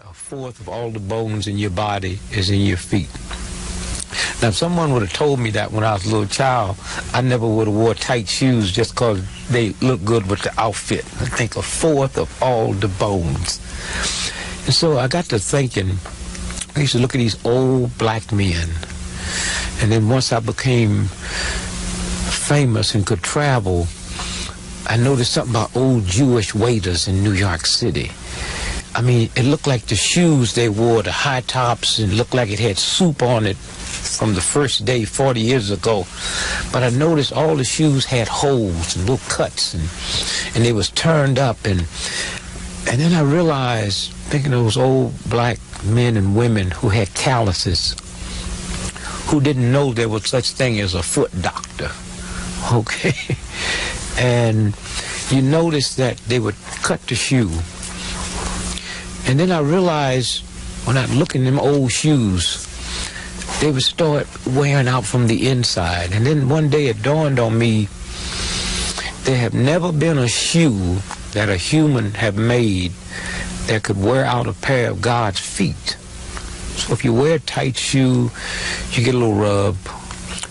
A fourth of all the bones in your body is in your feet. Now, if someone would have told me that when I was a little child, I never would have wore tight shoes just because they look good with the outfit. I think a fourth of all the bones. And so I got to thinking, I used to look at these old black men. And then once I became famous and could travel, I noticed something about old Jewish waiters in New York City. I mean, it looked like the shoes they wore, the high tops, and looked like it had soup on it from the first day 40 years ago. But I noticed all the shoes had holes and little cuts, and they was turned up. And then I realized, thinking of those old black men and women who had calluses, who didn't know there was such thing as a foot doctor, okay? And you notice that they would cut the shoe. And then I realized, when I look in them old shoes, they would start wearing out from the inside. And then one day it dawned on me, there have never been a shoe that a human have made that could wear out a pair of God's feet. So if you wear a tight shoe, you get a little rub,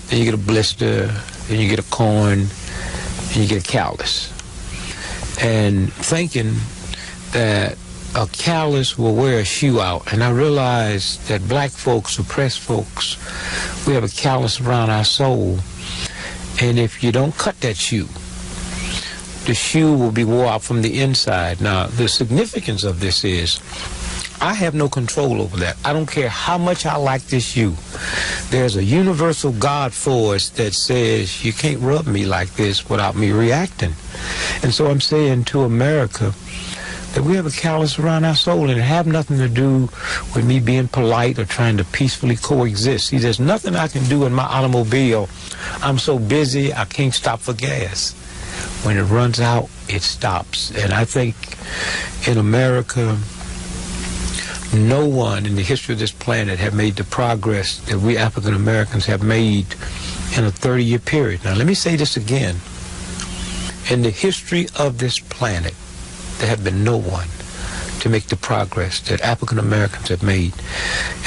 then you get a blister, then you get a corn, and you get a callus. And thinking that a callus will wear a shoe out, and I realized that black folks, oppressed folks, we have a callus around our soul, and if you don't cut that shoe, the shoe will be wore out from the inside. Now, the significance of this is, I have no control over that. I don't care how much I like this shoe. There's a universal God force that says, you can't rub me like this without me reacting. And so I'm saying to America that we have a callus around our soul, and it have nothing to do with me being polite or trying to peacefully coexist. See, there's nothing I can do in my automobile. I'm so busy, I can't stop for gas. When it runs out, it stops. And I think in America, no one in the history of this planet have made the progress that we African Americans have made in a 30-year period. Now, let me say this again. In the history of this planet, there have been no one to make the progress that African Americans have made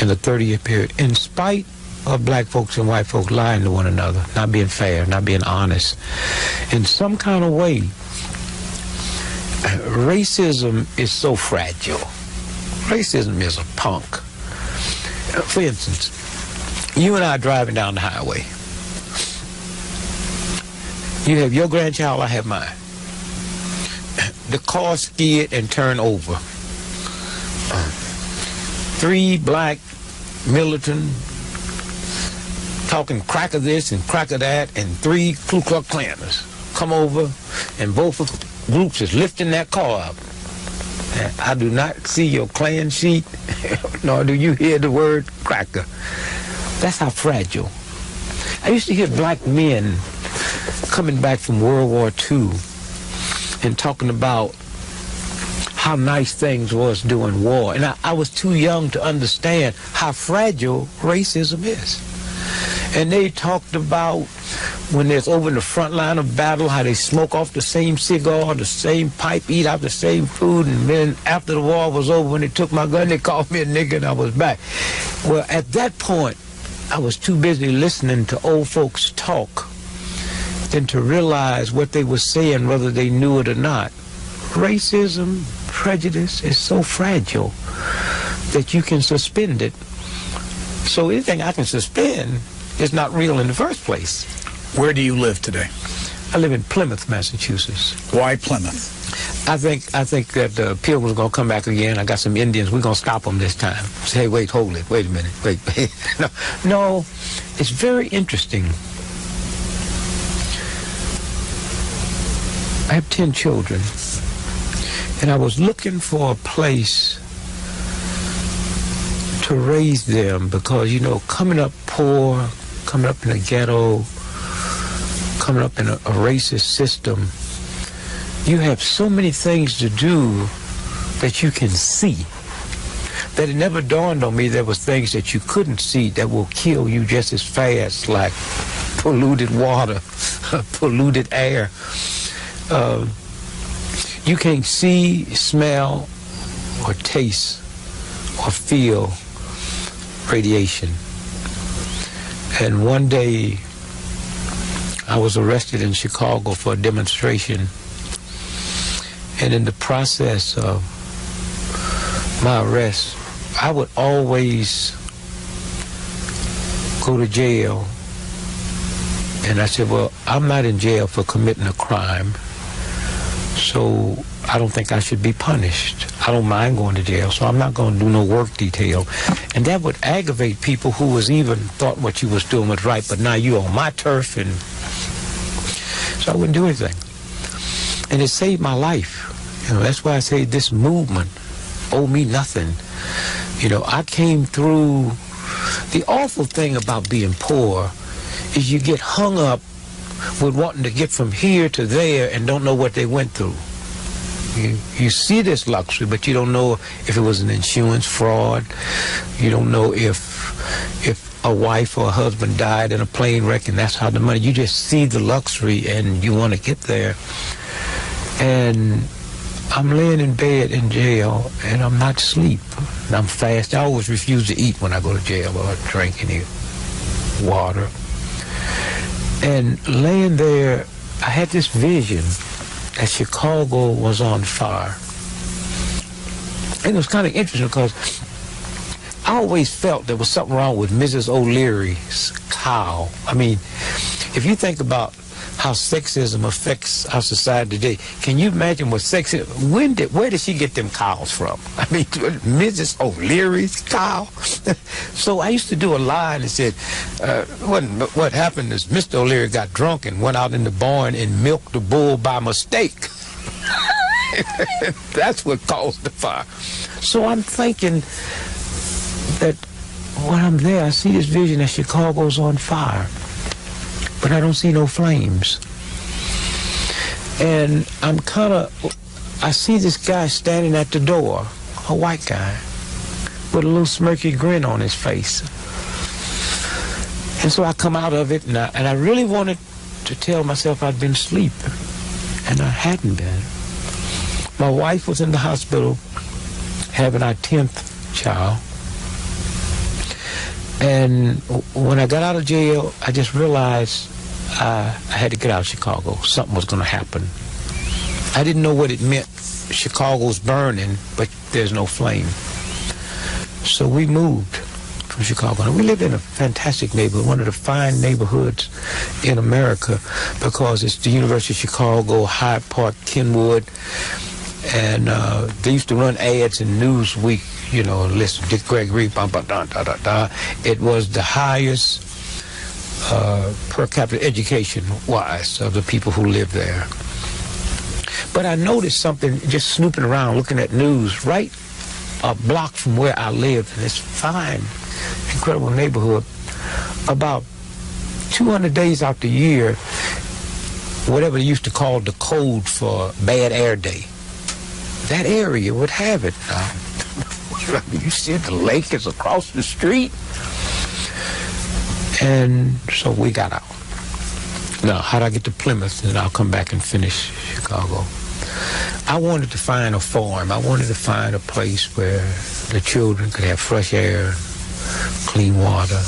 in the 30-year period, in spite of black folks and white folks lying to one another, not being fair, not being honest. In some kind of way, racism is so fragile. Racism is a punk. For instance, you and I are driving down the highway. You have your grandchild, I have mine. The car skid and turned over. 3 black militant talking crack of this and crack of that, and 3 Ku Klux Klanners come over, and both groups is lifting that car up. And I do not see your Klan sheet, nor do you hear the word cracker. That's how fragile. I used to hear black men coming back from World War II and talking about how nice things was during war. And I was too young to understand how fragile racism is. And they talked about when they're over in the front line of battle, how they smoke off the same cigar, the same pipe, eat out the same food, and then after the war was over, when they took my gun, they called me a nigger and I was back. Well, at that point, I was too busy listening to old folks talk than to realize what they were saying, whether they knew it or not. Racism, prejudice is so fragile that you can suspend it. So anything I can suspend is not real in the first place. Where do you live today? I live in Plymouth, Massachusetts. Why Plymouth? I think that the Pilgrims are going to come back again. I got some Indians. We're going to stop them this time. Say, hey, wait, hold it. Wait a minute. Wait. No, it's very interesting. I have 10 children, and I was looking for a place to raise them because, you know, coming up poor, coming up in a ghetto, coming up in a racist system, you have so many things to do that you can see, that it never dawned on me there was things that you couldn't see that will kill you just as fast, like polluted water, polluted air. You can't see, smell, or taste or feel radiation. And one day I was arrested in Chicago for a demonstration, and in the process of my arrest, I would always go to jail. And I said, well, I'm not in jail for committing a crime, so I don't think I should be punished. I don't mind going to jail, so I'm not going to do no work detail. And that would aggravate people who was even thought what you was doing was right, but now you on my turf, and so I wouldn't do anything. And it saved my life. You know, that's why I say this movement owe me nothing. You know, I came through. The awful thing about being poor is you get hung up with wanting to get from here to there and don't know what they went through. You see this luxury, but you don't know if it was an insurance fraud. You don't know if a wife or a husband died in a plane wreck and that's how the money. You just see the luxury and you want to get there. And I'm laying in bed in jail and I'm not asleep. And I'm fast. I always refuse to eat when I go to jail or drink any water. And laying there, I had this vision that Chicago was on fire. And it was kind of interesting because I always felt there was something wrong with Mrs. O'Leary's cow. I mean, if you think about how sexism affects our society today, can you imagine what sexism, where did she get them cows from? I mean, Mrs. O'Leary's cow? So I used to do a line that said, what happened is Mr. O'Leary got drunk and went out in the barn and milked the bull by mistake. That's what caused the fire. So I'm thinking that when I'm there, I see this vision that Chicago's on fire, but I don't see no flames. And I see this guy standing at the door, a white guy, with a little smirky grin on his face. And so I come out of it, and I really wanted to tell myself I'd been asleep, and I hadn't been. My wife was in the hospital having our 10th child. And when I got out of jail, I just realized I had to get out of Chicago. Something was going to happen. I didn't know what it meant. Chicago's burning, but there's no flame. So we moved from Chicago. And we lived in a fantastic neighborhood, one of the fine neighborhoods in America, because it's the University of Chicago, Hyde Park, Kenwood. And they used to run ads in Newsweek, you know, list Dick Gregory, It was the highest per capita education-wise of the people who lived there. But I noticed something just snooping around, looking at news, right a block from where I lived, in this fine, incredible neighborhood. About 200 days out the year, whatever they used to call the code for bad air day, that area would have it. You see the lake is across the street. And so we got out. Now, how'd I get to Plymouth? And I'll come back and finish Chicago. I wanted to find a farm. I wanted to find a place where the children could have fresh air, clean water,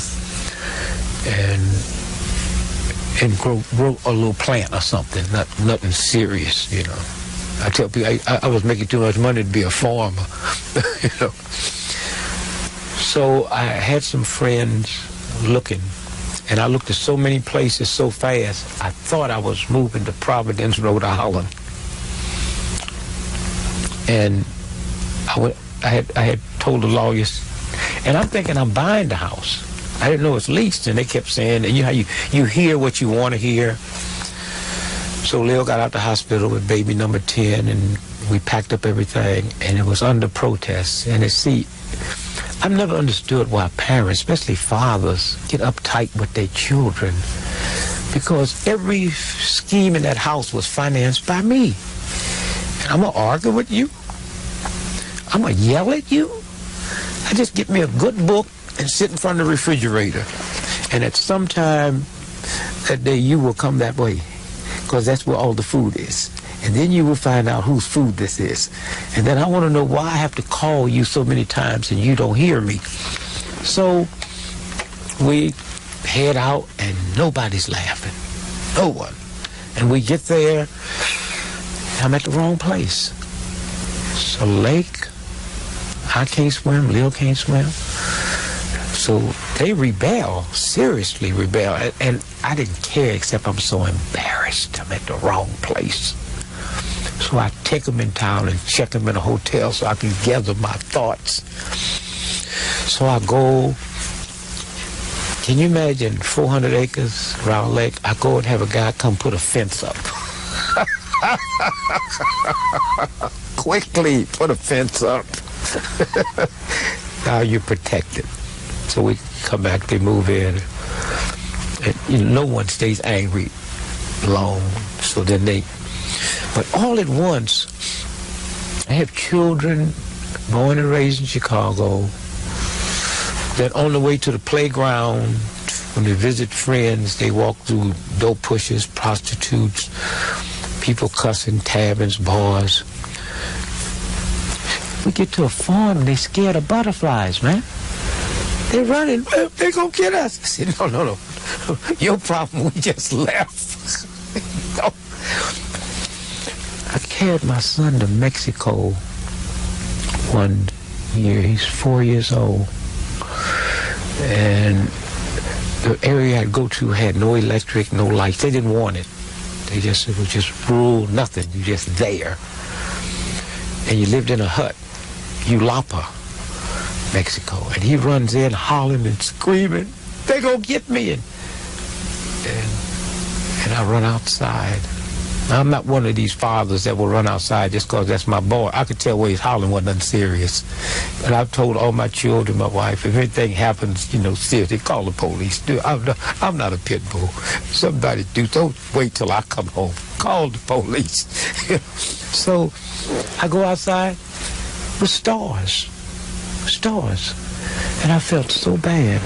and grow a little plant or something, nothing serious, you know. I tell people I was making too much money to be a farmer, you know. So I had some friends looking, and I looked at so many places so fast, I thought I was moving to Providence, Rhode Island. And I had told the lawyers, and I'm thinking I'm buying the house. I didn't know it's leased, and they kept saying, and you know, you hear what you want to hear. So Lil got out the hospital with baby number 10, and we packed up everything, and it was under protest. And I've never understood why parents, especially fathers, get uptight with their children, because every scheme in that house was financed by me. And I'm going to argue with you? I'm going to yell at you? I just get me a good book and sit in front of the refrigerator. And at some time that day, you will come that way, because that's where all the food is. and then you will find out whose food this is. And then I want to know why I have to call you so many times and you don't hear me. So we head out and nobody's laughing. No one. And we get there, I'm at the wrong place. It's a lake. I can't swim, Lil can't swim. So they rebel, seriously rebel. And I didn't care, except I'm so embarrassed. I'm at the wrong place. So I take them in town and check them in a hotel so I can gather my thoughts. So I go, can you imagine 400 acres around lake? I go and have a guy come put a fence up. Quickly put a fence up. Now you're protected. So we come back, they move in. And no one stays angry long. So then but all at once, I have children born and raised in Chicago. Then on the way to the playground, when they visit friends, they walk through dope pushers, prostitutes, people cussing, taverns, bars. We get to a farm, they scared of butterflies, man. They're running, they're gonna get us. I said, no. Your problem, we just left. No. I carried my son to Mexico one year. He's 4 years old. And the area I'd go to had no electric, no lights. They didn't want it. It was just rural, nothing. You're just there. And you lived in a hut, Ulapa, Mexico. And he runs in hollering and screaming, they gonna get me. And I run outside. I'm not one of these fathers that will run outside just because that's my boy. I could tell where he's hollering wasn't nothing serious. But I've told all my children, my wife, if anything happens, seriously, call the police. I'm not a pit bull. Somebody don't wait till I come home. Call the police. So I go outside with stars. And I felt so bad.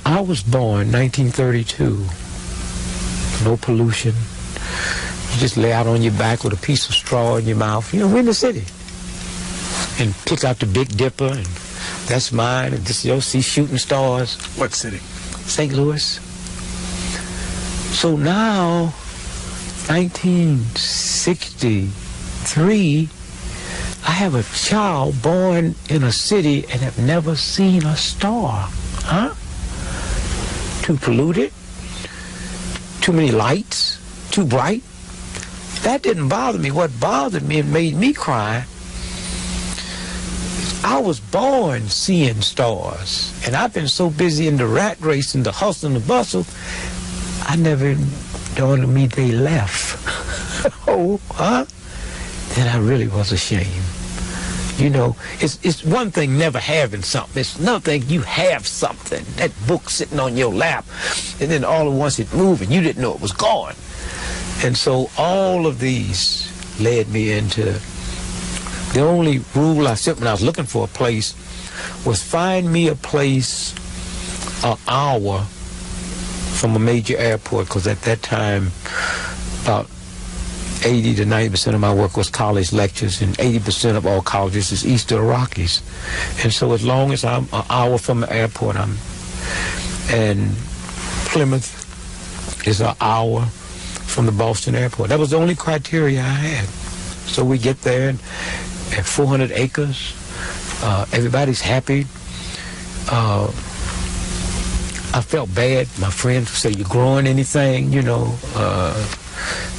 I was born 1932. No pollution. You just lay out on your back with a piece of straw in your mouth. We're in the city. And pick out the Big Dipper, and that's mine. And just, see shooting stars. What city? St. Louis. So now, 1963, I have a child born in a city and have never seen a star. Huh? Too polluted? Too many lights, too bright. That didn't bother me. What bothered me and made me cry, I was born seeing stars. And I've been so busy in the rat race and the hustle and the bustle, I never dawned on me they left. Then I really was ashamed. It's one thing never having something. It's another thing you have something. That book sitting on your lap, and then all at once it moved, and you didn't know it was gone. And so all of these led me into the only rule I set when I was looking for a place was find me a place an hour from a major airport, because at that time about 80 to 90% of my work was college lectures, and 80% of all colleges is east of the Rockies. And so as long as I'm an hour from the airport, and Plymouth is an hour from the Boston airport. That was the only criteria I had. So we get there, and at 400 acres, everybody's happy. I felt bad. My friends would say, you growing anything,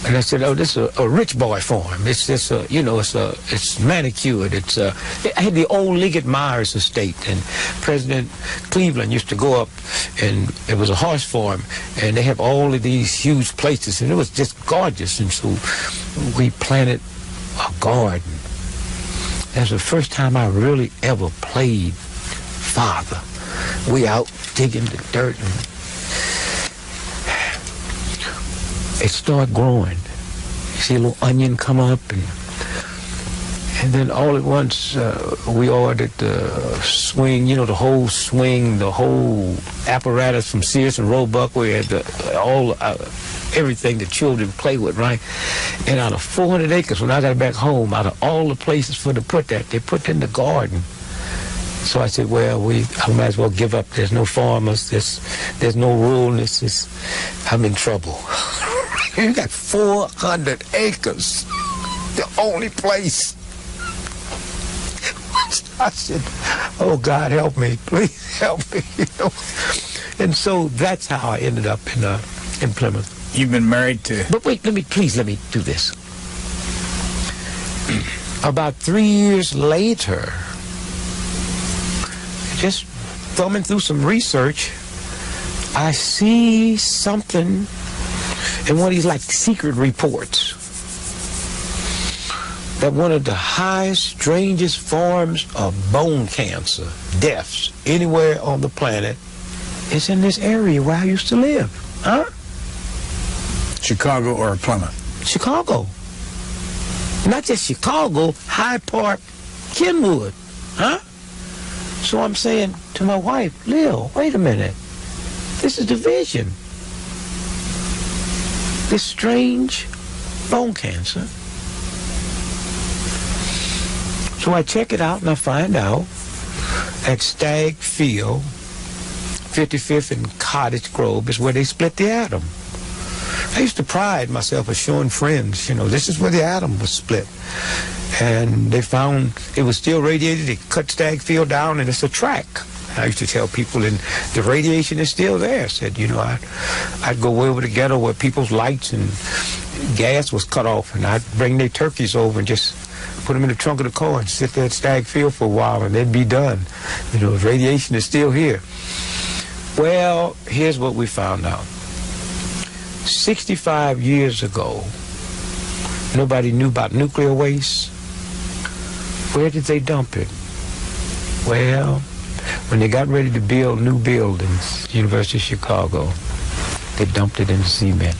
and I said, this is a rich boy farm. It's just it's manicured. I had the old Liggett Myers estate, and President Cleveland used to go up, and it was a horse farm, and they have all of these huge places, and it was just gorgeous. And so we planted a garden. That's the first time I really ever played father. We out digging the dirt, and it started growing. You see a little onion come up, and then all at once we ordered the swing, the whole swing, the whole apparatus from Sears and Roebuck. We had everything the children play with, right? And out of 400 acres, when I got back home, out of all the places for to put that, they put in the garden. So I said, well, I might as well give up. There's no farmers. There's no ruralness. I'm in trouble. You got 400 acres. The only place. I said, oh, God, help me. Please help me. You know? And so that's how I ended up in Plymouth. You've been married to... But wait, let me do this. About 3 years later, just thumbing through some research, I see something in one of these like secret reports that one of the highest, strangest forms of bone cancer, deaths, anywhere on the planet is in this area where I used to live. Huh? Chicago or Plymouth? Chicago. Not just Chicago, Hyde Park, Kenwood. Huh? So I'm saying to my wife, Lil, wait a minute. This is division. This strange bone cancer. So I check it out and I find out at Stagg Field, 55th and Cottage Grove is where they split the atom. I used to pride myself as showing friends, you know, this is where the atom was split. And they found it was still radiated. They cut Stagg Field down and it's a track. I used to tell people, and the radiation is still there. I said, you know, I'd go way over the ghetto where people's lights and gas was cut off, and I'd bring their turkeys over and just put them in the trunk of the car and sit there at Stagg Field for a while, and they'd be done. You know, the radiation is still here. Well, here's what we found out. 65 years ago, nobody knew about nuclear waste. Where did they dump it? Well, when they got ready to build new buildings, University of Chicago, they dumped it in cement.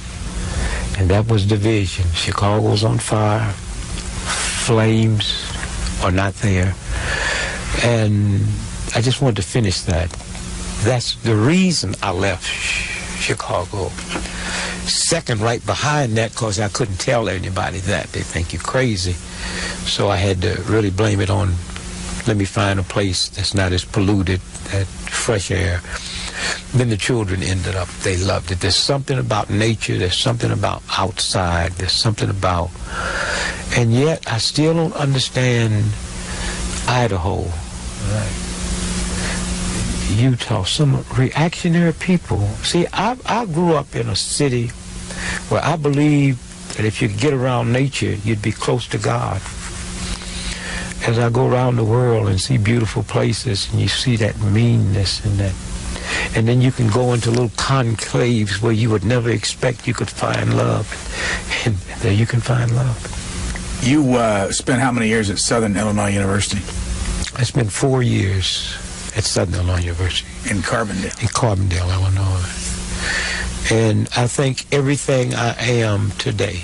And that was division. Chicago's on fire. Flames are not there. And I just wanted to finish that. That's the reason I left Chicago. Second, right behind that, because I couldn't tell anybody that. They think you're crazy. So I had to really blame it on, let me find a place that's not as polluted, that fresh air. Then the children ended up, they loved it. There's something about nature, there's something about outside, there's something about, and yet I still don't understand Idaho, right? Utah, some reactionary people. See, I grew up in a city where I believe that if you get around nature, you'd be close to God. As I go around the world and see beautiful places, and you see that meanness and that, and then you can go into little conclaves where you would never expect you could find love, and there you can find love. You spent how many years at Southern Illinois University? I spent 4 years at Southern Illinois University. In Carbondale? In Carbondale, Illinois. And I think everything I am today,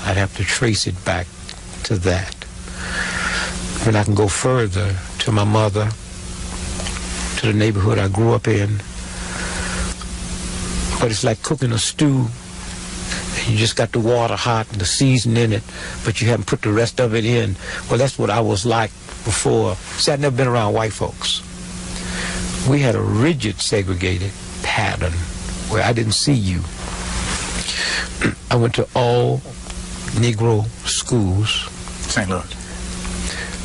I'd have to trace it back to that. And I can go further to my mother, to the neighborhood I grew up in. But it's like cooking a stew. And you just got the water hot and the season in it, but you haven't put the rest of it in. Well, that's what I was like before. See, I'd never been around white folks. We had a rigid, segregated pattern where I didn't see you. I went to all Negro schools. St. Louis.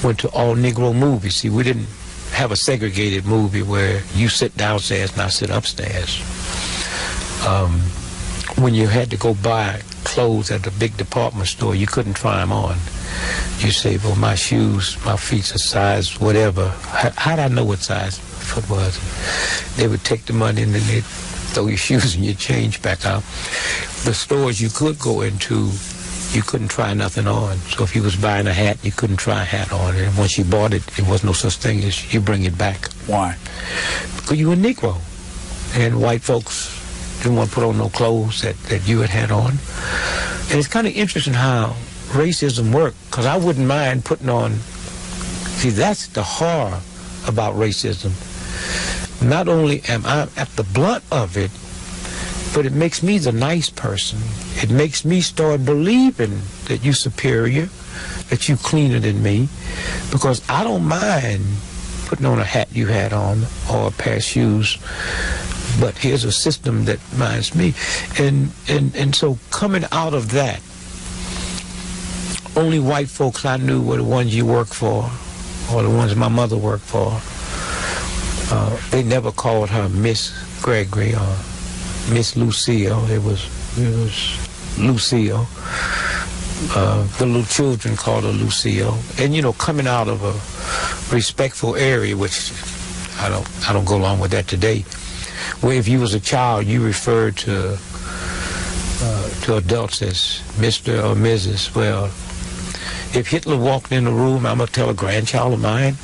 Went to all Negro movies. See, we didn't have a segregated movie where you sit downstairs and I sit upstairs. When you had to go buy clothes at the big department store, you couldn't try them on. You say, well, my shoes, my feet's a size whatever. How'd I know what size foot was? They would take the money and then they'd throw your shoes and your change back out. The stores you could go into, you couldn't try nothing on. So if you was buying a hat, you couldn't try a hat on. And once you bought it, there was no such thing as you bring it back. Why? Because you were Negro. And white folks didn't want to put on no clothes that you had on. And it's kind of interesting how racism worked, because I wouldn't mind putting on, see, that's the horror about racism. Not only am I at the blunt of it, But it makes me the nice person. It makes me start believing that you're superior, that you're cleaner than me, because I don't mind putting on a hat you had on or a pair of shoes, but here's a system that minds me. And so coming out of that, only white folks I knew were the ones you worked for, or the ones my mother worked for. They never called her Miss Gregory or Miss Lucille. It was Lucille. The little children called her Lucille. And you know, coming out of a respectful area, which I don't go along with that today, where if you was a child, you referred to adults as Mr. or Mrs. Well, if Hitler walked in the room, I'm gonna tell a grandchild of mine,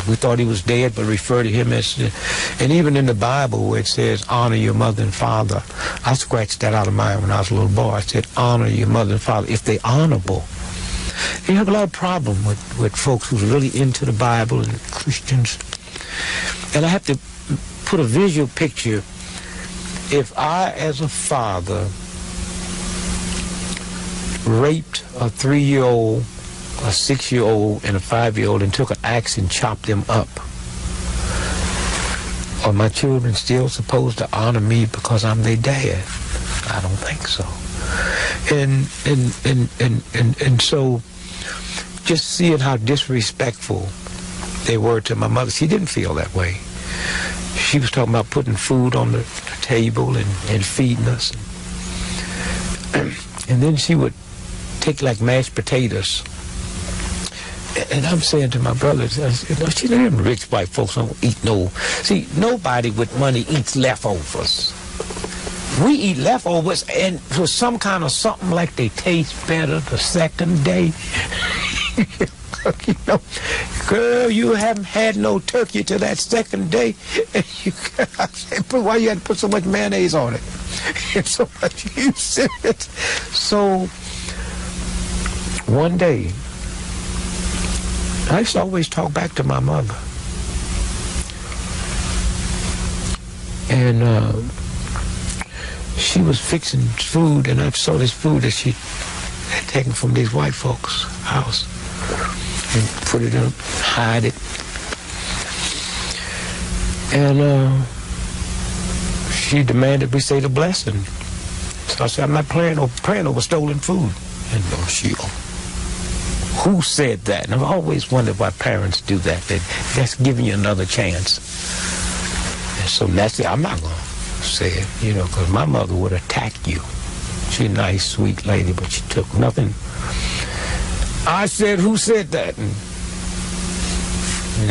we thought he was dead, but refer to him as, and even in the Bible where it says, honor your mother and father, I scratched that out of mine when I was a little boy. I said, honor your mother and father, if they honorable. You have a lot of problem with folks who's really into the Bible and Christians. And I have to put a visual picture. If I, as a father, raped a 3-year-old, a 6-year-old, and a 5-year-old and took an axe and chopped them up, are my children still supposed to honor me because I'm their dad? I don't think so. And so just seeing how disrespectful they were to my mother, she didn't feel that way. She was talking about putting food on the table and feeding us. And then she would take like mashed potatoes. And I'm saying to my brothers, I said, no, she them rich white folks don't eat no. See, nobody with money eats leftovers. We eat leftovers, and for some kind of something like they taste better the second day. You know, girl, you haven't had no turkey till that second day. And you, I said, but why you had to put so much mayonnaise on it? And so much use in it. So one day, I used to always talk back to my mother. And she was fixing food, and I saw this food that she had taken from these white folks' house and put it in, hide it. And she demanded we say the blessing. So I said, I'm not praying over stolen food. And she, who said that? And I've always wondered why parents do that. That's giving you another chance. And so naturally, I'm not going to say it, you know, because my mother would attack you. She's a nice, sweet lady, but she took nothing. I said, who said that? And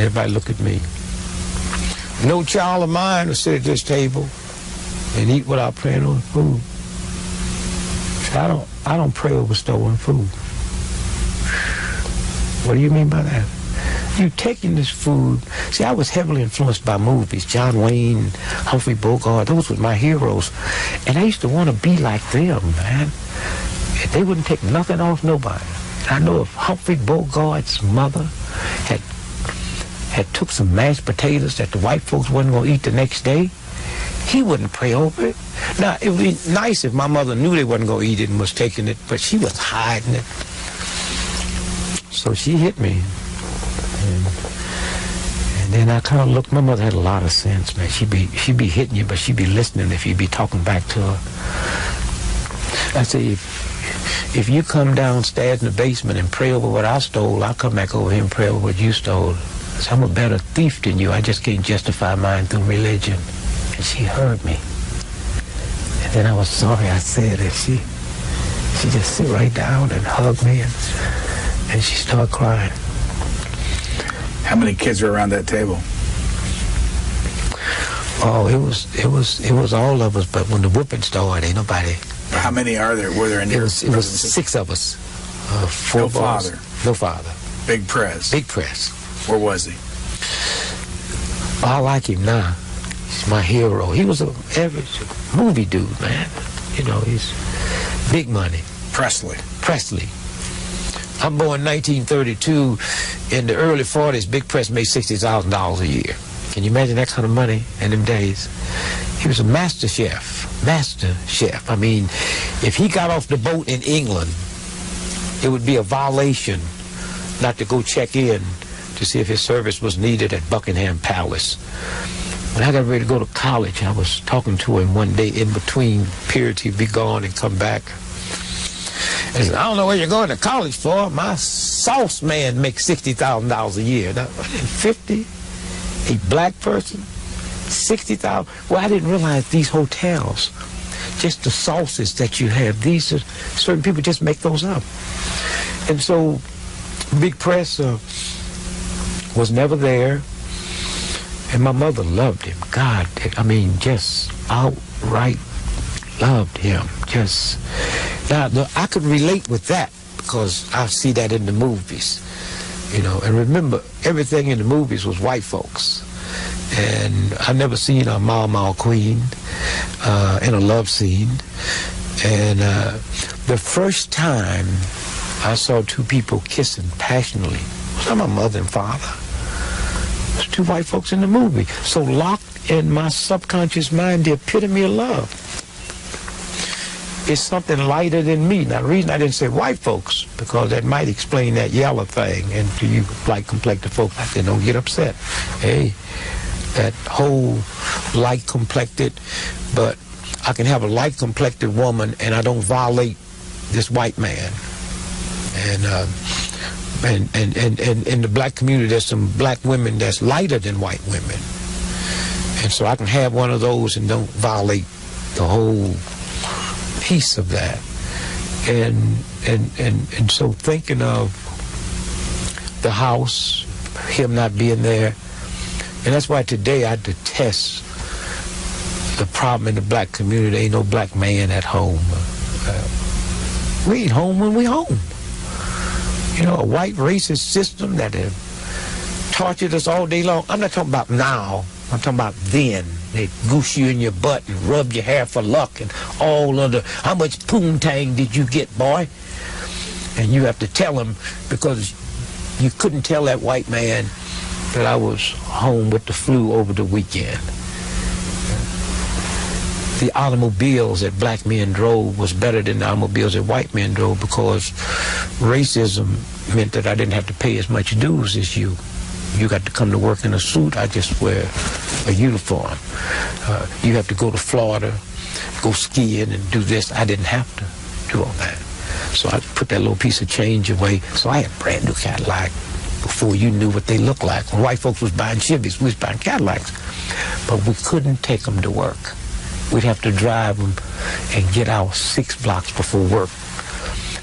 everybody looked at me. No child of mine will sit at this table and eat without praying over food. So I don't pray over stolen food. What do you mean by that? You taking this food. See, I was heavily influenced by movies. John Wayne, Humphrey Bogart, those were my heroes. And I used to want to be like them, man. They wouldn't take nothing off nobody. I know if Humphrey Bogart's mother had took some mashed potatoes that the white folks wasn't going to eat the next day, he wouldn't pray over it. Now, it would be nice if my mother knew they wasn't going to eat it and was taking it, but she was hiding it. So she hit me. And then I kind of looked. My mother had a lot of sense, man. She'd be hitting you, but she'd be listening if you'd be talking back to her. I say, if you come downstairs in the basement and pray over what I stole, I'll come back over here and pray over what you stole. So I'm a better thief than you. I just can't justify mine through religion. And she heard me. And then I was sorry I said it. She just sit right down and hugged me, and she started crying. How many kids were around that table? Oh, it was all of us. But when the whooping started, ain't nobody. How many are there? Were there any? It was 6 of us. 4 No boys. father. No father. Big press. Big press. Where was he? I like him now. He's my hero. He was an average movie dude, man. You know, he's big money. Presley. I'm born 1932. In the early 40s, Big Press made $60,000 a year. Can you imagine that kind of money in them days? He was a master chef. Master chef. I mean, if he got off the boat in England, it would be a violation not to go check in to see if his service was needed at Buckingham Palace. When I got ready to go to college, I was talking to him one day in between periods. He'd be gone and come back. He said, I don't know where you're going to college for. My sauce man makes $60,000 a year. Now, 50? A black person? 60,000? Well, I didn't realize these hotels, just the sauces that you have, these are, certain people just make those up. And so, big press was never there. And my mother loved him. God, I mean, just outright loved him. Just, now, I could relate with that because I see that in the movies, you know. And remember, everything in the movies was white folks. And I never seen a Mama or Queen in a love scene. And the first time I saw two people kissing passionately was my mother and father. It was two white folks in the movie. So locked in my subconscious mind, the epitome of love. It's something lighter than me. Now, the reason I didn't say white folks, because that might explain that yellow thing. And to you light-complected folks, I said, don't get upset. Hey, that whole light-complected, but I can have a light-complected woman and I don't violate this white man. And in the black community, there's some black women that's lighter than white women. And so I can have one of those and don't violate the whole piece of that. And so thinking of the house, him not being there, and that's why today I detest the problem in the black community. There ain't no black man at home. We ain't home when we home. You know, a white racist system that have tortured us all day long. I'm not talking about now. I'm talking about then. They goose you in your butt and rub your hair for luck and all under. How much poontang did you get, boy? And you have to tell them because you couldn't tell that white man that I was home with the flu over the weekend. The automobiles that black men drove was better than the automobiles that white men drove because racism meant that I didn't have to pay as much dues as you. You got to come to work in a suit. I just wear a uniform. You have to go to Florida, go skiing and do this. I didn't have to do all that. So I put that little piece of change away. So I had a brand new Cadillac before you knew what they looked like. When white folks was buying Chevys, we was buying Cadillacs. But we couldn't take them to work. We'd have to drive them and get out 6 blocks before work.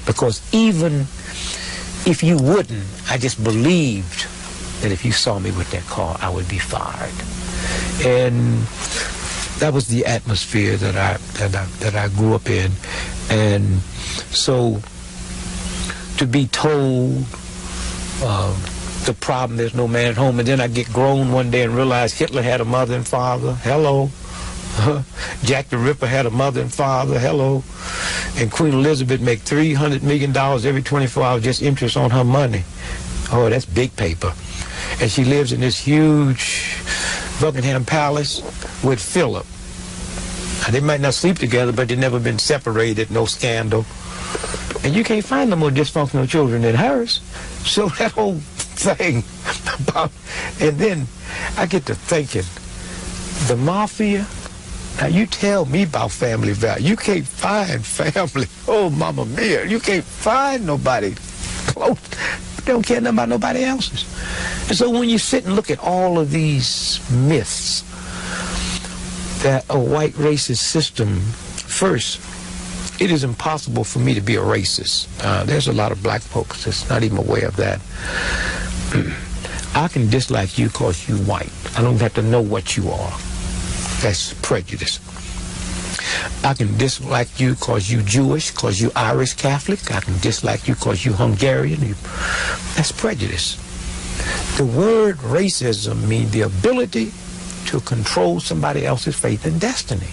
Because even if you wouldn't, I just believed that if you saw me with that car, I would be fired. And that was the atmosphere that I grew up in. And so to be told the problem, there's no man at home, and then I get grown one day and realize Hitler had a mother and father. Hello. Jack the Ripper had a mother and father. Hello. And Queen Elizabeth make $300 million every 24 hours just interest on her money. Oh, that's big paper. And she lives in this huge Buckingham Palace with Philip. Now, they might not sleep together, but they've never been separated, no scandal. And you can't find no more dysfunctional children than hers. So that whole thing about, and then I get to thinking, the mafia. Now, you tell me about family value. You can't find family. Oh, mama mia. You can't find nobody close. They don't care nothing about nobody else's. And so when you sit and look at all of these myths that a white racist system, first, it is impossible for me to be a racist. There's a lot of black folks that's not even aware of that. I can dislike you because you're white. I don't have to know what you are. That's prejudice. I can dislike you because you're Jewish, because you're Irish Catholic. I can dislike you because you're Hungarian. That's prejudice. The word racism means the ability to control somebody else's faith and destiny.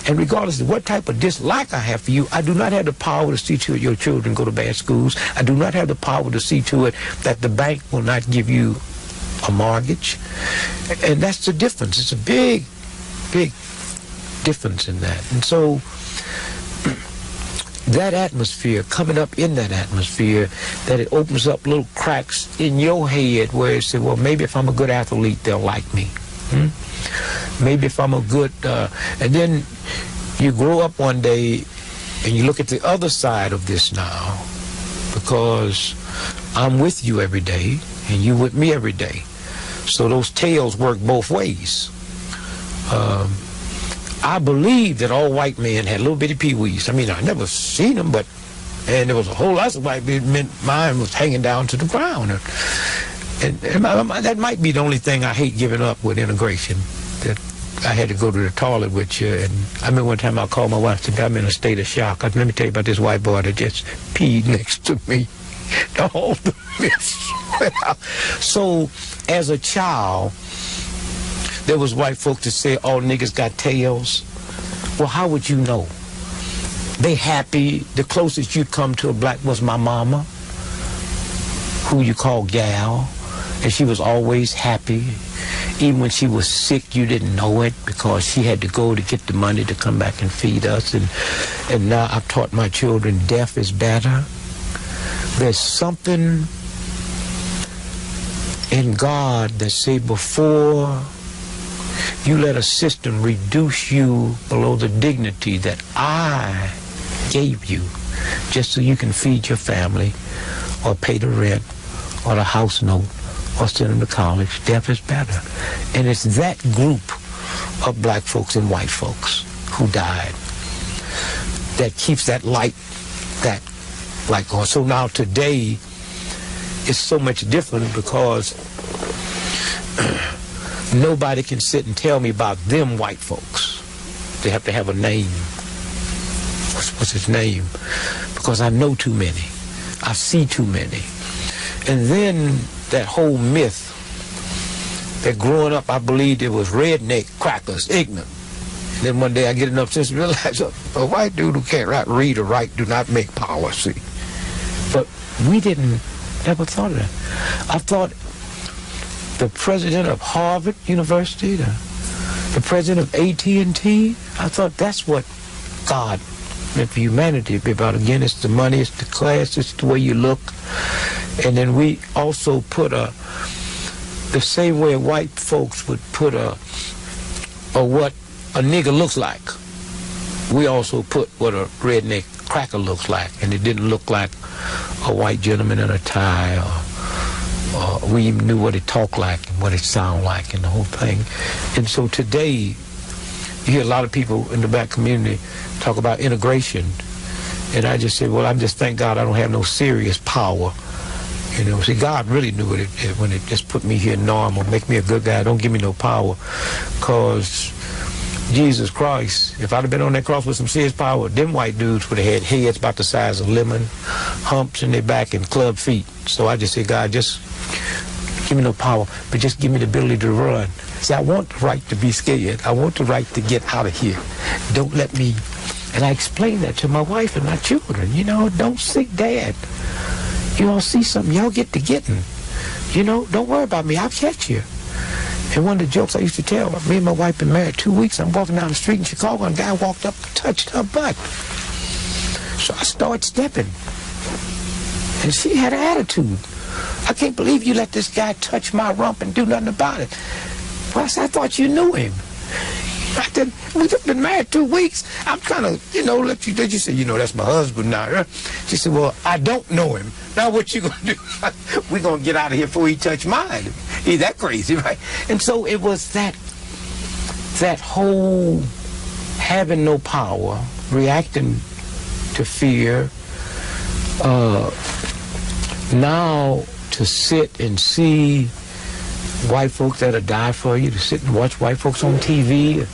And regardless of what type of dislike I have for you, I do not have the power to see to it your children go to bad schools. I do not have the power to see to it that the bank will not give you a mortgage. And that's the difference. It's a big, big difference in that. And so that atmosphere, coming up in that atmosphere, that it opens up little cracks in your head where you say, well, maybe if I'm a good athlete, they'll like me. Maybe if I'm a good... and then you grow up one day and you look at the other side of this now, because I'm with you every day and you with me every day. So those tales work both ways. I believe that all white men had little bitty peewees. I mean, I never seen them, and there was a whole lot of white men. Mine was hanging down to the ground. And that might be the only thing I hate giving up with integration, that I had to go to the toilet with you. And I remember one time I called my wife and said, I'm in a state of shock. Let me tell you about this white boy that just peed next to me. All the myths went out. So, as a child, there was white folks that say all niggas got tails. Well, how would you know? They happy. The closest you'd come to a black was my mama, who you call gal, and she was always happy. Even when she was sick, you didn't know it because she had to go to get the money to come back and feed us. And now I've taught my children death is better. There's something in God that say before you let a system reduce you below the dignity that I gave you just so you can feed your family or pay the rent or the house note or send them to college, death is better. And it's that group of black folks and white folks who died that keeps that light on. So now today it's so much different because nobody can sit and tell me about them white folks. They have to have a name. What's his name? Because I know too many. I see too many. And then that whole myth that growing up I believed it was redneck, crackers, ignorant. And then one day I get enough sense to realize a white dude who can't read or write do not make policy. But we never thought of that. I thought the president of Harvard University, the president of AT&T, I thought that's what God meant for humanity. It'd be about, again, it's the money, it's the class, it's the way you look. And then we also put the same way white folks would put what a nigger looks like. We also put what a redneck cracker looks like, and it didn't look like a white gentleman in a tie, or we even knew what it talked like and what it sounded like and the whole thing. And so today, you hear a lot of people in the black community talk about integration, and I just say, well, I just thank God I don't have no serious power. You know, see, God really knew what when it just put me here normal, make me a good guy, don't give me no power, because Jesus Christ, if I'd have been on that cross with some serious power, them white dudes would have had heads about the size of lemon, humps in their back, and club feet. So I just say, God, just give me no power, but just give me the ability to run. See, I want the right to be scared. I want the right to get out of here. Don't let me... And I explain that to my wife and my children. You know, don't sick dad. You all see something, y'all get to getting. You know, don't worry about me, I'll catch you. And one of the jokes I used to tell, me and my wife been married 2 weeks, I'm walking down the street in Chicago, and a guy walked up and touched her butt. So I started stepping. And she had an attitude. I can't believe you let this guy touch my rump and do nothing about it. Well, I said, I thought you knew him. I said, we've just been married 2 weeks. I'm trying to, you know, let you... She said, you know, that's my husband now. She said, well, I don't know him. Now what you going to do? We're going to get out of here before he touch mine. He's that crazy, right? And so it was that whole having no power, reacting to fear, now to sit and see white folks that'll die for you, to sit and watch white folks on TV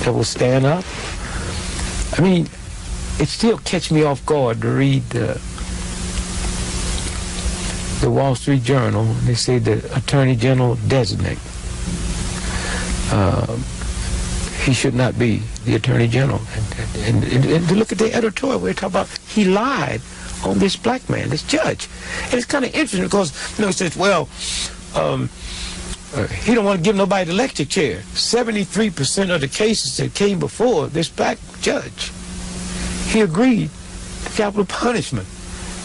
that will stand up. I mean, it still catch me off guard to read the Wall Street Journal. They say the Attorney General designate. He should not be the Attorney General. And to look at the editorial, we're talking about he lied on this black man, this judge. And it's kind of interesting because, you know, it says, well, He don't want to give nobody the lecture chair. 73% of the cases that came before this black judge, he agreed to capital punishment.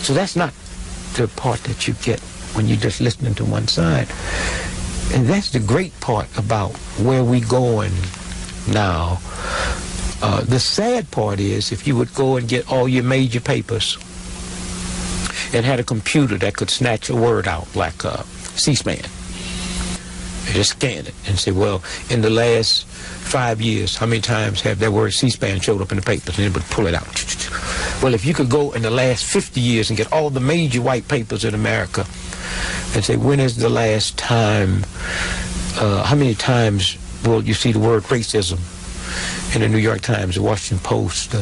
So that's not the part that you get when you're just listening to one side. And that's the great part about where we going now. The sad part is if you would go and get all your major papers and had a computer that could snatch a word out like C-SPAN, and just scan it and say, well, in the last 5 years, how many times have that word C-SPAN showed up in the papers? And it would pull it out. Well, if you could go in the last 50 years and get all the major white papers in America and say, when is the last time, how many times will you see the word racism in the New York Times, the Washington Post, the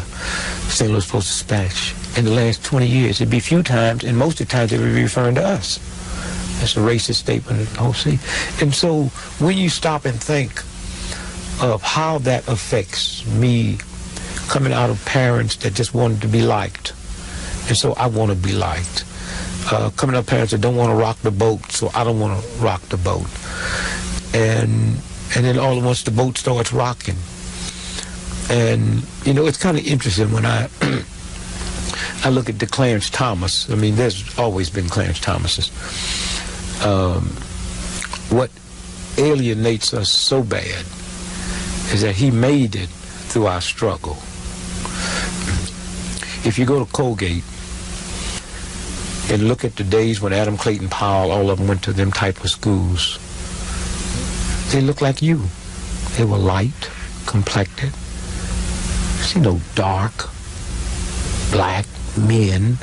St. Louis Post-Dispatch? In the last 20 years, it'd be few times, and most of the times they would be referring to us. That's a racist statement of the whole city. And so when you stop and think of how that affects me coming out of parents that just wanted to be liked, and so I want to be liked. Coming out of parents that don't want to rock the boat, so I don't want to rock the boat. And then all at once the boat starts rocking. And, you know, it's kind of interesting when I look at the Clarence Thomas. I mean, there's always been Clarence Thomases. What alienates us so bad is that he made it through our struggle. If you go to Colgate and look at the days when Adam Clayton Powell, all of them went to them type of schools, they look like you. They were light, complected. See no dark, black men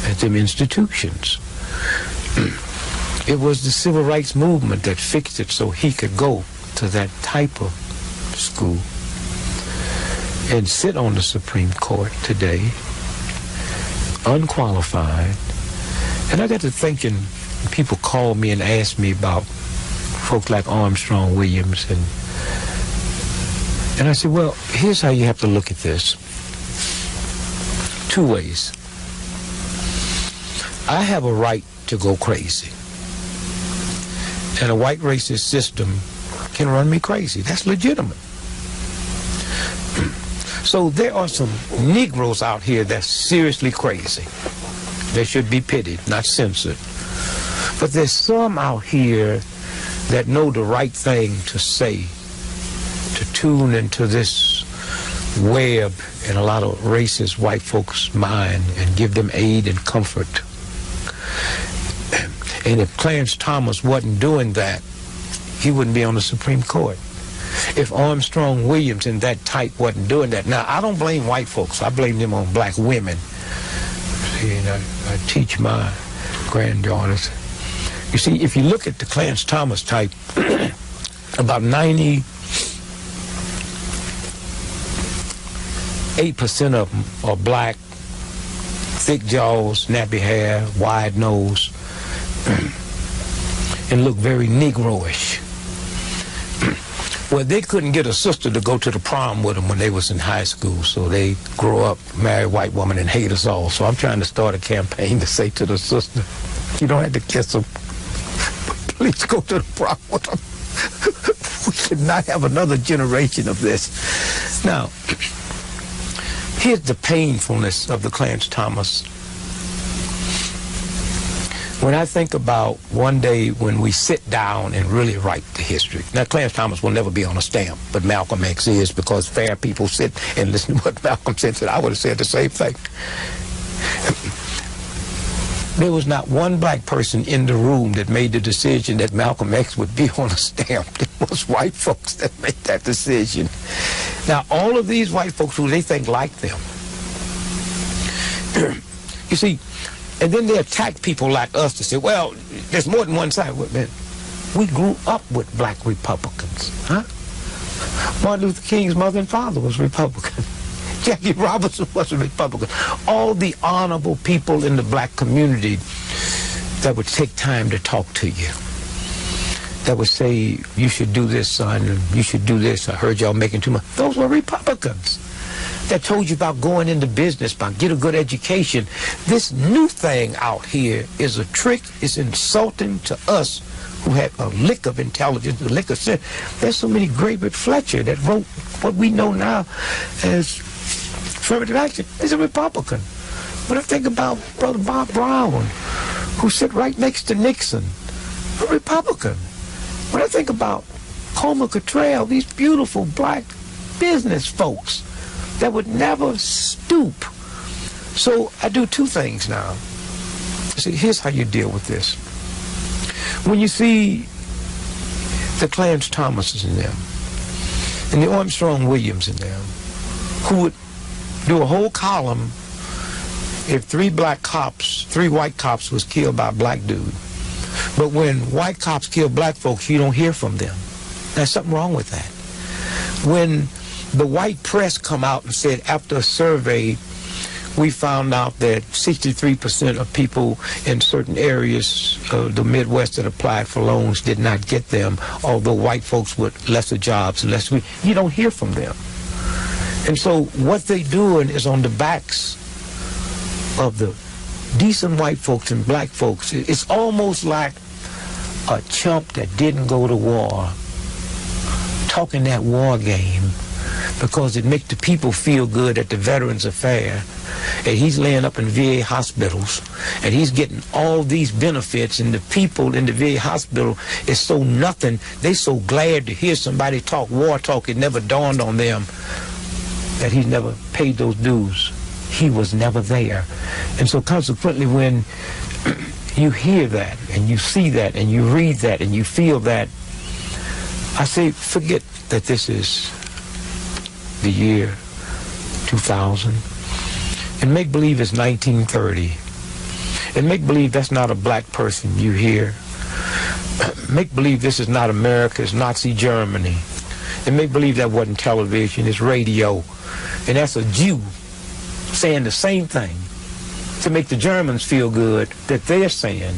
at them institutions. It was the civil rights movement that fixed it so he could go to that type of school and sit on the Supreme Court today, unqualified. And I got to thinking, people call me and ask me about folks like Armstrong Williams, and I said, well, here's how you have to look at this. Two ways. I have a right to go crazy, and a white racist system can run me crazy. That's legitimate. So there are some Negroes out here that's seriously crazy. They should be pitied, not censored. But there's some out here that know the right thing to say, to tune into this web in a lot of racist white folks' mind and give them aid and comfort. And if Clarence Thomas wasn't doing that, he wouldn't be on the Supreme Court. If Armstrong Williams and that type wasn't doing that. Now, I don't blame white folks. I blame them on black women. See, and I teach my granddaughters. You see, if you look at the Clarence Thomas type, about 98% of them are black, thick jaws, nappy hair, wide nose, and look very Negroish. Well, they couldn't get a sister to go to the prom with them when they was in high school, so they grow up, marry a white woman, and hate us all. So I'm trying to start a campaign to say to the sister, you don't have to kiss them, but please go to the prom with them. We should not have another generation of this. Now, here's the painfulness of the Clarence Thomas. When I think about one day when we sit down and really write the history. Now, Clarence Thomas will never be on a stamp, but Malcolm X is, because fair people sit and listen to what Malcolm said. I would have said the same thing. There was not one black person in the room that made the decision that Malcolm X would be on a stamp. It was white folks that made that decision. Now, all of these white folks who they think like them, you see, and then they attack people like us to say, well, there's more than one side. Well, man, we grew up with black Republicans, huh? Martin Luther King's mother and father was Republican. Jackie Robinson was a Republican. All the honorable people in the black community that would take time to talk to you, that would say, you should do this, son, and you should do this. I heard y'all making too much. Those were Republicans. that told you about going into business, about get a good education. This new thing out here is a trick. It's insulting to us who have a lick of intelligence, a lick of sense. There's so many. Gregory Fletcher that wrote what we know now as affirmative action. He's a Republican. When I think about Brother Bob Brown, who sat right next to Nixon, a Republican. When I think about Coleman Cottrell, these beautiful black business folks that would never stoop. So I do two things now. See, here's how you deal with this. When you see the Clarence Thomases in them, and the Armstrong Williams in them, who would do a whole column if three white cops was killed by a black dude. But when white cops kill black folks, you don't hear from them. There's something wrong with that. When the white press come out and said after a survey, we found out that 63% of people in certain areas of the Midwest that applied for loans did not get them, although white folks with lesser jobs, you don't hear from them. And so what they doing is on the backs of the decent white folks and black folks. It's almost like a chump that didn't go to war talking that war game because it makes the people feel good at the Veterans Affair, and he's laying up in VA hospitals and he's getting all these benefits, and the people in the VA hospital is so nothing. They so glad to hear somebody talk war talk. It never dawned on them that he's never paid those dues. He was never there. And so consequently, when you hear that and you see that and you read that and you feel that, I say forget that this is the year 2000 and make believe it's 1930 and make believe that's not a black person you hear. Make believe this is not America, it's Nazi Germany, and make believe that wasn't television, it's radio, and that's a Jew saying the same thing to make the Germans feel good that they're saying,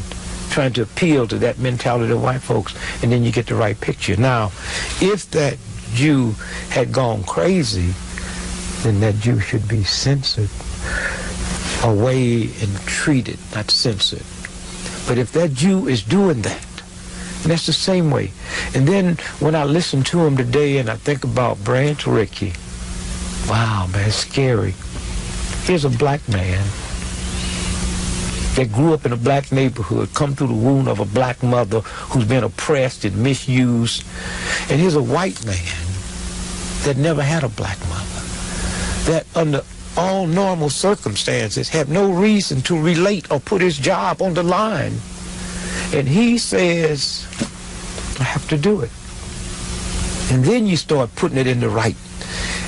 trying to appeal to that mentality of white folks, and then you get the right picture. Now, if that Jew had gone crazy, then that Jew should be censored, away and treated, not censored. But if that Jew is doing that, and that's the same way. And then when I listen to him today and I think about Branch Rickey, wow, man, it's scary. Here's a black man that grew up in a black neighborhood, come through the womb of a black mother who's been oppressed and misused. And here's a white man that never had a black mother, that under all normal circumstances had no reason to relate or put his job on the line. And he says, I have to do it. And then you start putting it in the right.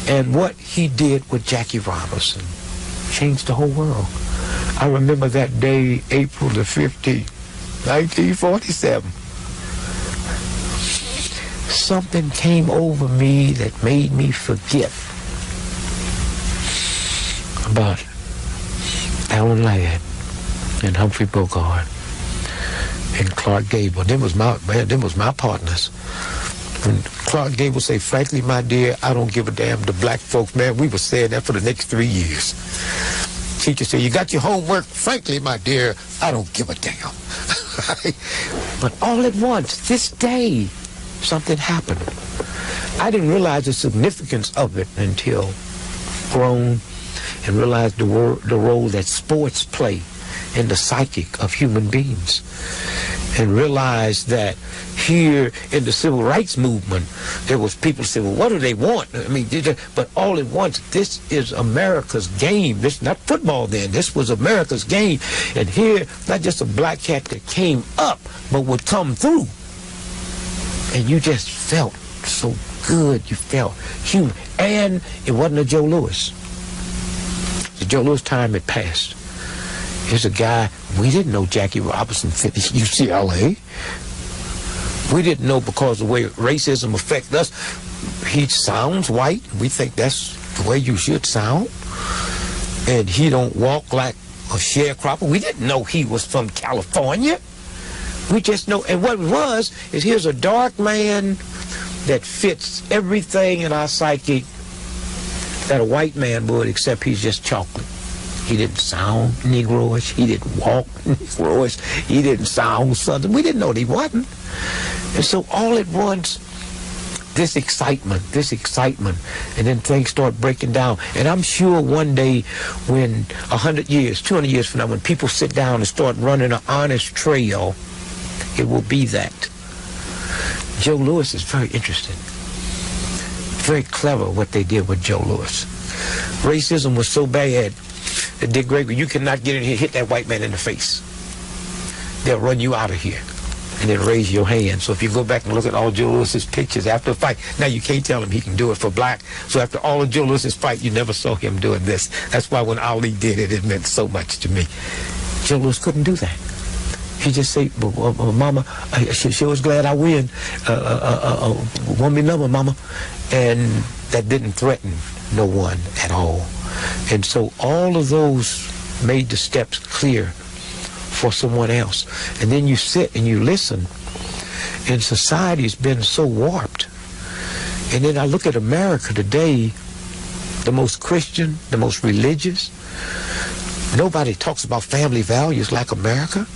And what he did with Jackie Robinson changed the whole world. I remember that day, April the 15th, 1947. Something came over me that made me forget about Alan Ladd and Humphrey Bogart and Clark Gable. Them was my partners. When Clark Gable say, frankly, my dear, I don't give a damn, the black folks, man, we were saying that for the next 3 years. Teacher said, you got your homework? Frankly, my dear, I don't give a damn. But all at once, this day, something happened. I didn't realize the significance of it until grown and realized the role that sports play in the psychic of human beings, and realized that here in the civil rights movement, there was people say, well, what do they want? I mean, but all at once, this is America's game. This not football then. This was America's game. And here, not just a black cat that came up, but would come through. And you just felt so good. You felt human. And it wasn't a Joe Louis. The Joe Louis time had passed. Here's a guy, we didn't know Jackie Robinson finished UCLA. We didn't know because of the way racism affects us. He sounds white. We think that's the way you should sound. And he don't walk like a sharecropper. We didn't know he was from California. We just know. And what it was is here's a dark man that fits everything in our psyche that a white man would, except he's just chocolate. He didn't sound Negroish. He didn't walk Negroish. He didn't sound Southern. We didn't know that he wasn't. And so all at once, this excitement, and then things start breaking down. And I'm sure one day when 100 years, 200 years from now, when people sit down and start running an honest trail, it will be that. Joe Louis is very interesting. Very clever what they did with Joe Louis. Racism was so bad that Dick Gregory, you cannot get in here and hit that white man in the face. They'll run you out of here. And then raise your hand. So if you go back and look at all Joe Louis's pictures after a fight, now you can't tell him he can do it for black. So after all of Joe Louis's fight, you never saw him doing this. That's why when Ali did it, it meant so much to me. Joe Louis couldn't do that. He just say, Mama, she was glad I win. Want me number, Mama. And that didn't threaten no one at all. And so all of those made the steps clear for someone else. And then you sit and you listen, and society's been so warped. And then I look at America today, the most Christian, the most religious. Nobody talks about family values like America.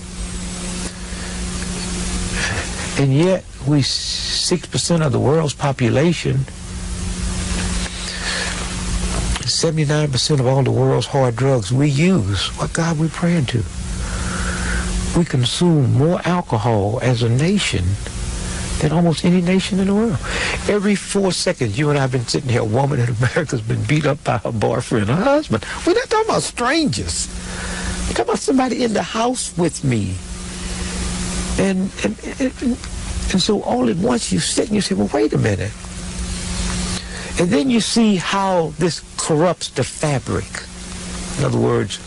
And yet we 6% of the world's population, 79% of all the world's hard drugs we use. What God we praying to? We consume more alcohol as a nation than almost any nation in the world. Every 4 seconds, you and I have been sitting here, a woman in America has been beat up by her boyfriend, her husband. We're not talking about strangers. We're talking about somebody in the house with me. And so all at once you sit and you say, well, wait a minute. And then you see how this corrupts the fabric. In other words,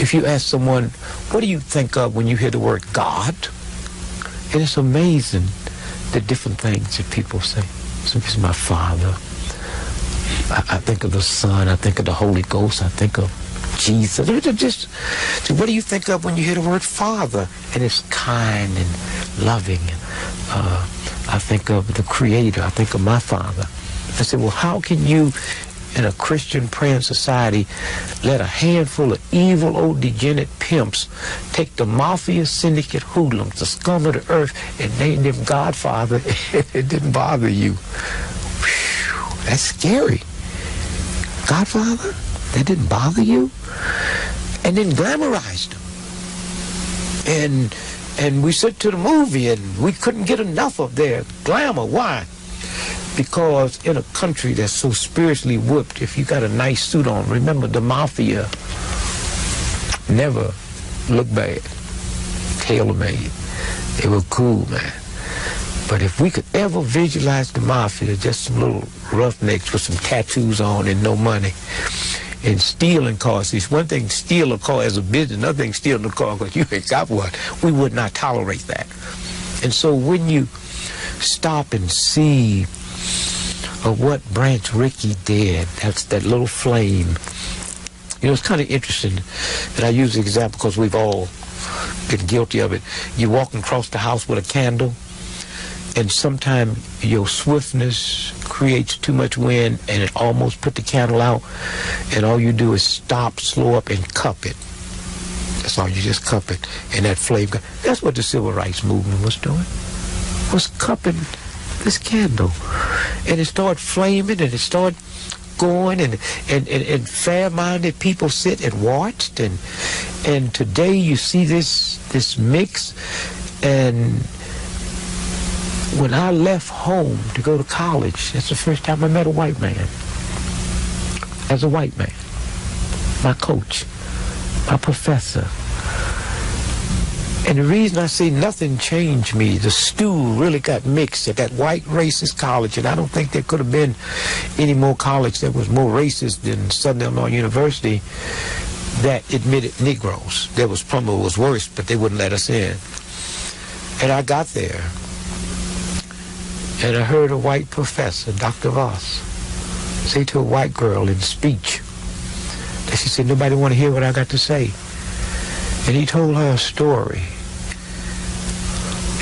if you ask someone, what do you think of when you hear the word God? And it's amazing the different things that people say. So it's my Father. I think of the Son. I think of the Holy Ghost. I think of Jesus. Just, so what do you think of when you hear the word Father? And it's kind and loving. I think of the Creator. I think of my Father. I said, well, how can you, in a Christian praying society, let a handful of evil old degenerate pimps take the mafia syndicate hoodlums, the scum of the earth, and name them Godfather? It didn't bother you. Whew, that's scary. Godfather? That didn't bother you? And then glamorized them. And we sit to the movie and we couldn't get enough of their glamour. Why? Because in a country that's so spiritually whipped, if you got a nice suit on, remember the mafia never looked bad, tailor-made. They were cool, man. But if we could ever visualize the mafia, just some little roughnecks with some tattoos on and no money, and stealing cars. It's one thing steal a car as a business, another thing steal the car because you ain't got one. We would not tolerate that. And so when you stop and see what Branch Rickey did, that's that little flame. You know, it's kind of interesting that I use the example because we've all been guilty of it. You're walking across the house with a candle, and sometimes your swiftness creates too much wind and it almost put the candle out, and all you do is stop, slow up, and cup it. That's all, you just cup it, and that flame. That's what the civil rights movement was doing, was cupping this candle. And it started flaming, and it started going, and fair-minded people sit and watched, and today you see this mix. And when I left home to go to college, that's the first time I met a white man. As a white man, my coach, my professor. And the reason I say nothing changed me, the stew really got mixed at that white racist college, and I don't think there could have been any more college that was more racist than Southern Illinois University that admitted Negroes. There was probably was worse, but they wouldn't let us in. And I got there, and I heard a white professor, Dr. Voss, say to a white girl in speech that she said, nobody want to hear what I got to say. And he told her a story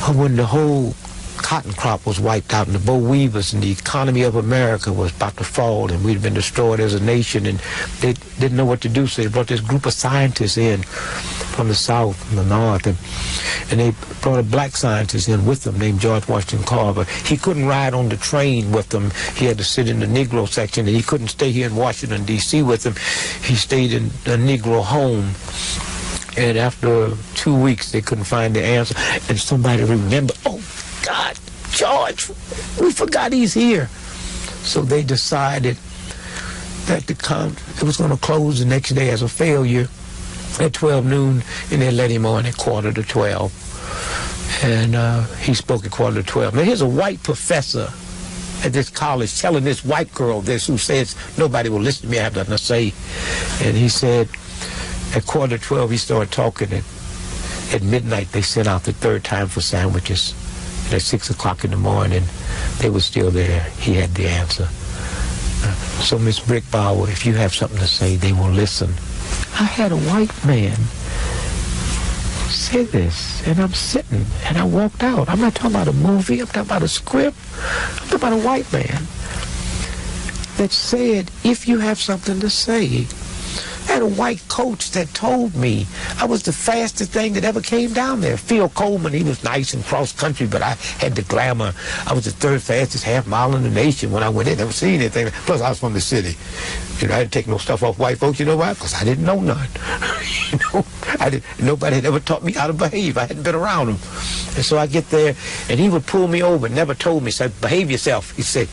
of when the whole cotton crop was wiped out, and the boll weavers, and the economy of America was about to fall, and we'd been destroyed as a nation, and they didn't know what to do, so they brought this group of scientists in from the South and the North, and they brought a black scientist in with them named George Washington Carver. He couldn't ride on the train with them. He had to sit in the Negro section, and he couldn't stay here in Washington, D.C. with them. He stayed in a Negro home. And after 2 weeks, they couldn't find the answer. And somebody remembered, oh, God, George, we forgot he's here. So they decided that it was going to close the next day as a failure at 12 noon, and they let him on at 11:45. And he spoke at 11:45. Now, here's a white professor at this college telling this white girl this, who says, nobody will listen to me, I have nothing to say. And he said, at 11:45, he started talking, and at midnight, they sent out the third time for sandwiches. And at 6 o'clock in the morning, they were still there. He had the answer. So, Miss Brickbauer, if you have something to say, they will listen. I had a white man say this, and I'm sitting, and I walked out. I'm not talking about a movie. I'm talking about a script. I'm talking about a white man that said, if you have something to say. I had a white coach that told me I was the fastest thing that ever came down there. Phil Coleman, he was nice and cross-country, but I had the glamour. I was the third fastest half mile in the nation when I went in. Never seen anything. Plus, I was from the city. You know, I didn't take no stuff off white folks. You know why? Because I didn't know none. You know, nobody had ever taught me how to behave. I hadn't been around them. And so I get there, and he would pull me over, never told me, said, behave yourself. He said,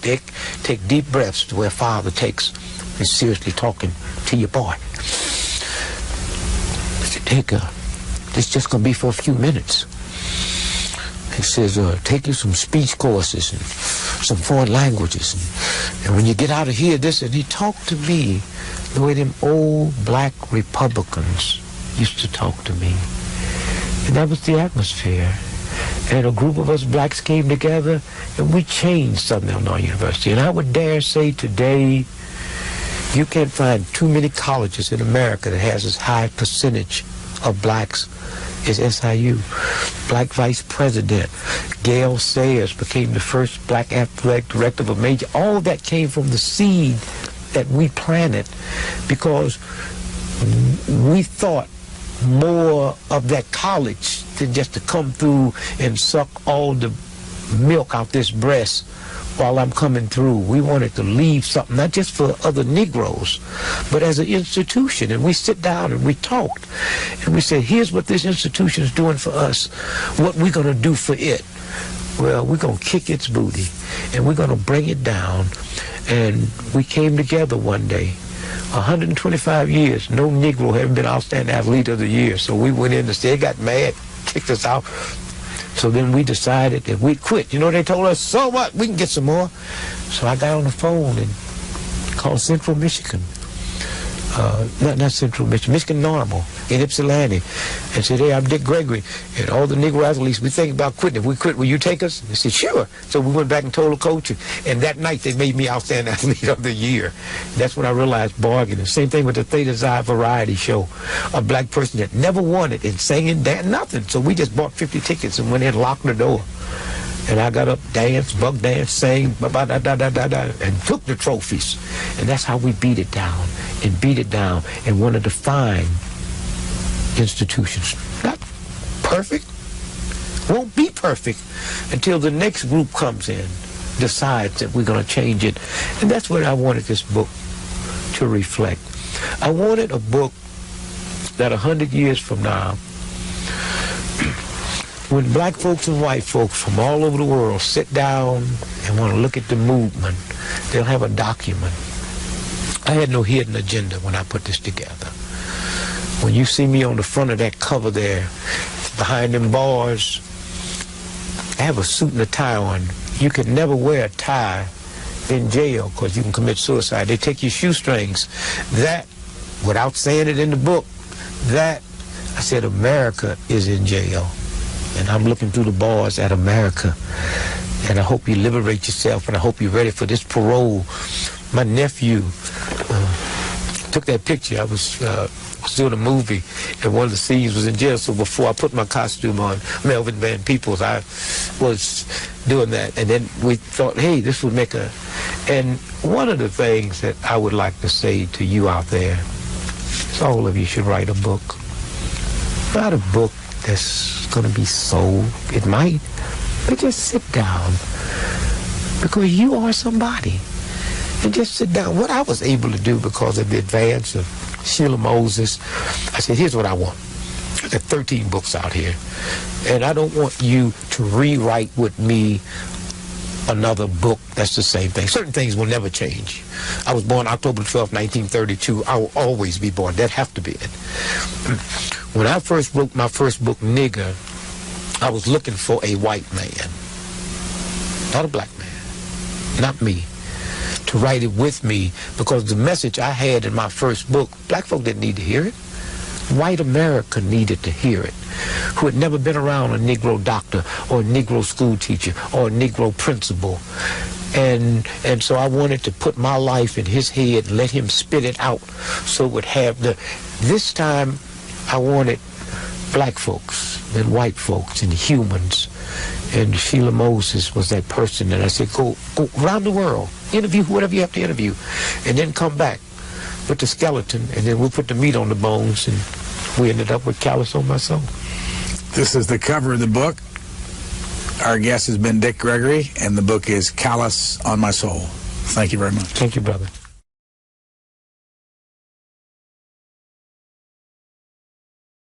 Dick, take deep breaths to where Father takes. He's seriously talking to your boy. I said, Dick, this is just going to be for a few minutes. He says, take you some speech courses and some foreign languages. And when you get out of here, this, and he talked to me the way them old black Republicans used to talk to me. And that was the atmosphere. And a group of us blacks came together, and we changed Southern Illinois University. And I would dare say today, you can't find too many colleges in America that has as high a percentage of blacks as SIU. Black vice president, Gail Sayers became the first black athletic director of a major. All that came from the seed that we planted because we thought more of that college than just to come through and suck all the milk out this breast while I'm coming through. We wanted to leave something, not just for other Negroes, but as an institution. And we sit down and we talked. And we said, here's what this institution is doing for us, what we're going to do for it. Well, we're going to kick its booty, and we're going to bring it down. And we came together one day. 125 years, no Negro had been Outstanding Athlete of the Year. So we went in and said, they got mad, kicked us out. So then we decided that we'd quit. You know, they told us, so what? We can get some more. So I got on the phone and called Central Michigan. Not Central Michigan, Michigan Normal in Ypsilanti, and said, hey, I'm Dick Gregory, and all the Negro athletes, we think about quitting. If we quit, will you take us? They said, sure. So we went back and told the coach, and that night they made me Outstanding Athlete of the Year. That's when I realized bargaining. Same thing with the Theta Xi variety show. A black person that never won it and sang and danced, nothing. So we just bought 50 tickets and went in and locked the door. And I got up, danced, buck danced, sang, and took the trophies. And that's how we beat it down, and one of the fine institutions. Not perfect, won't be perfect until the next group comes in, decides that we're going to change it. And that's what I wanted this book to reflect. I wanted a book that 100 years from now, when black folks and white folks from all over the world sit down and want to look at the movement, they'll have a document. I had no hidden agenda when I put this together. When you see me on the front of that cover there, behind them bars, I have a suit and a tie on. You can never wear a tie in jail because you can commit suicide. They take your shoestrings. That, without saying it in the book, that, I said, America is in jail. And I'm looking through the bars at America. And I hope you liberate yourself, and I hope you're ready for this parole. My nephew took that picture. I was was doing a movie, and one of the scenes was in jail. So before I put my costume on, Melvin Van Peebles, I was doing that. And then we thought, hey, this would make a... And one of the things that I would like to say to you out there is all of you should write a book. Write a book that's going to be sold. It might. But just sit down. Because you are somebody. And just sit down. What I was able to do because of the advance of Sheila Moses, I said, here's what I want. There are 13 books out here. And I don't want you to rewrite with me another book that's the same thing. Certain things will never change. I was born October 12, 1932. I will always be born. That have to be it. When I first wrote my first book, Nigger, I was looking for a white man, not a black man, not me, to write it with me, because the message I had in my first book, black folk didn't need to hear it. White America needed to hear it, who had never been around a Negro doctor or a Negro school teacher or a Negro principal. And so I wanted to put my life in his head, let him spit it out, so it would have the... This time I wanted black folks and white folks and humans. And Sheila Moses was that person. And I said, go around the world, interview whatever you have to interview, and then come back with the skeleton, and then we'll put the meat on the bones, and we ended up with Callous on My Soul. This is the cover of the book. Our guest has been Dick Gregory, and the book is Callous on My Soul. Thank you very much. Thank you, brother.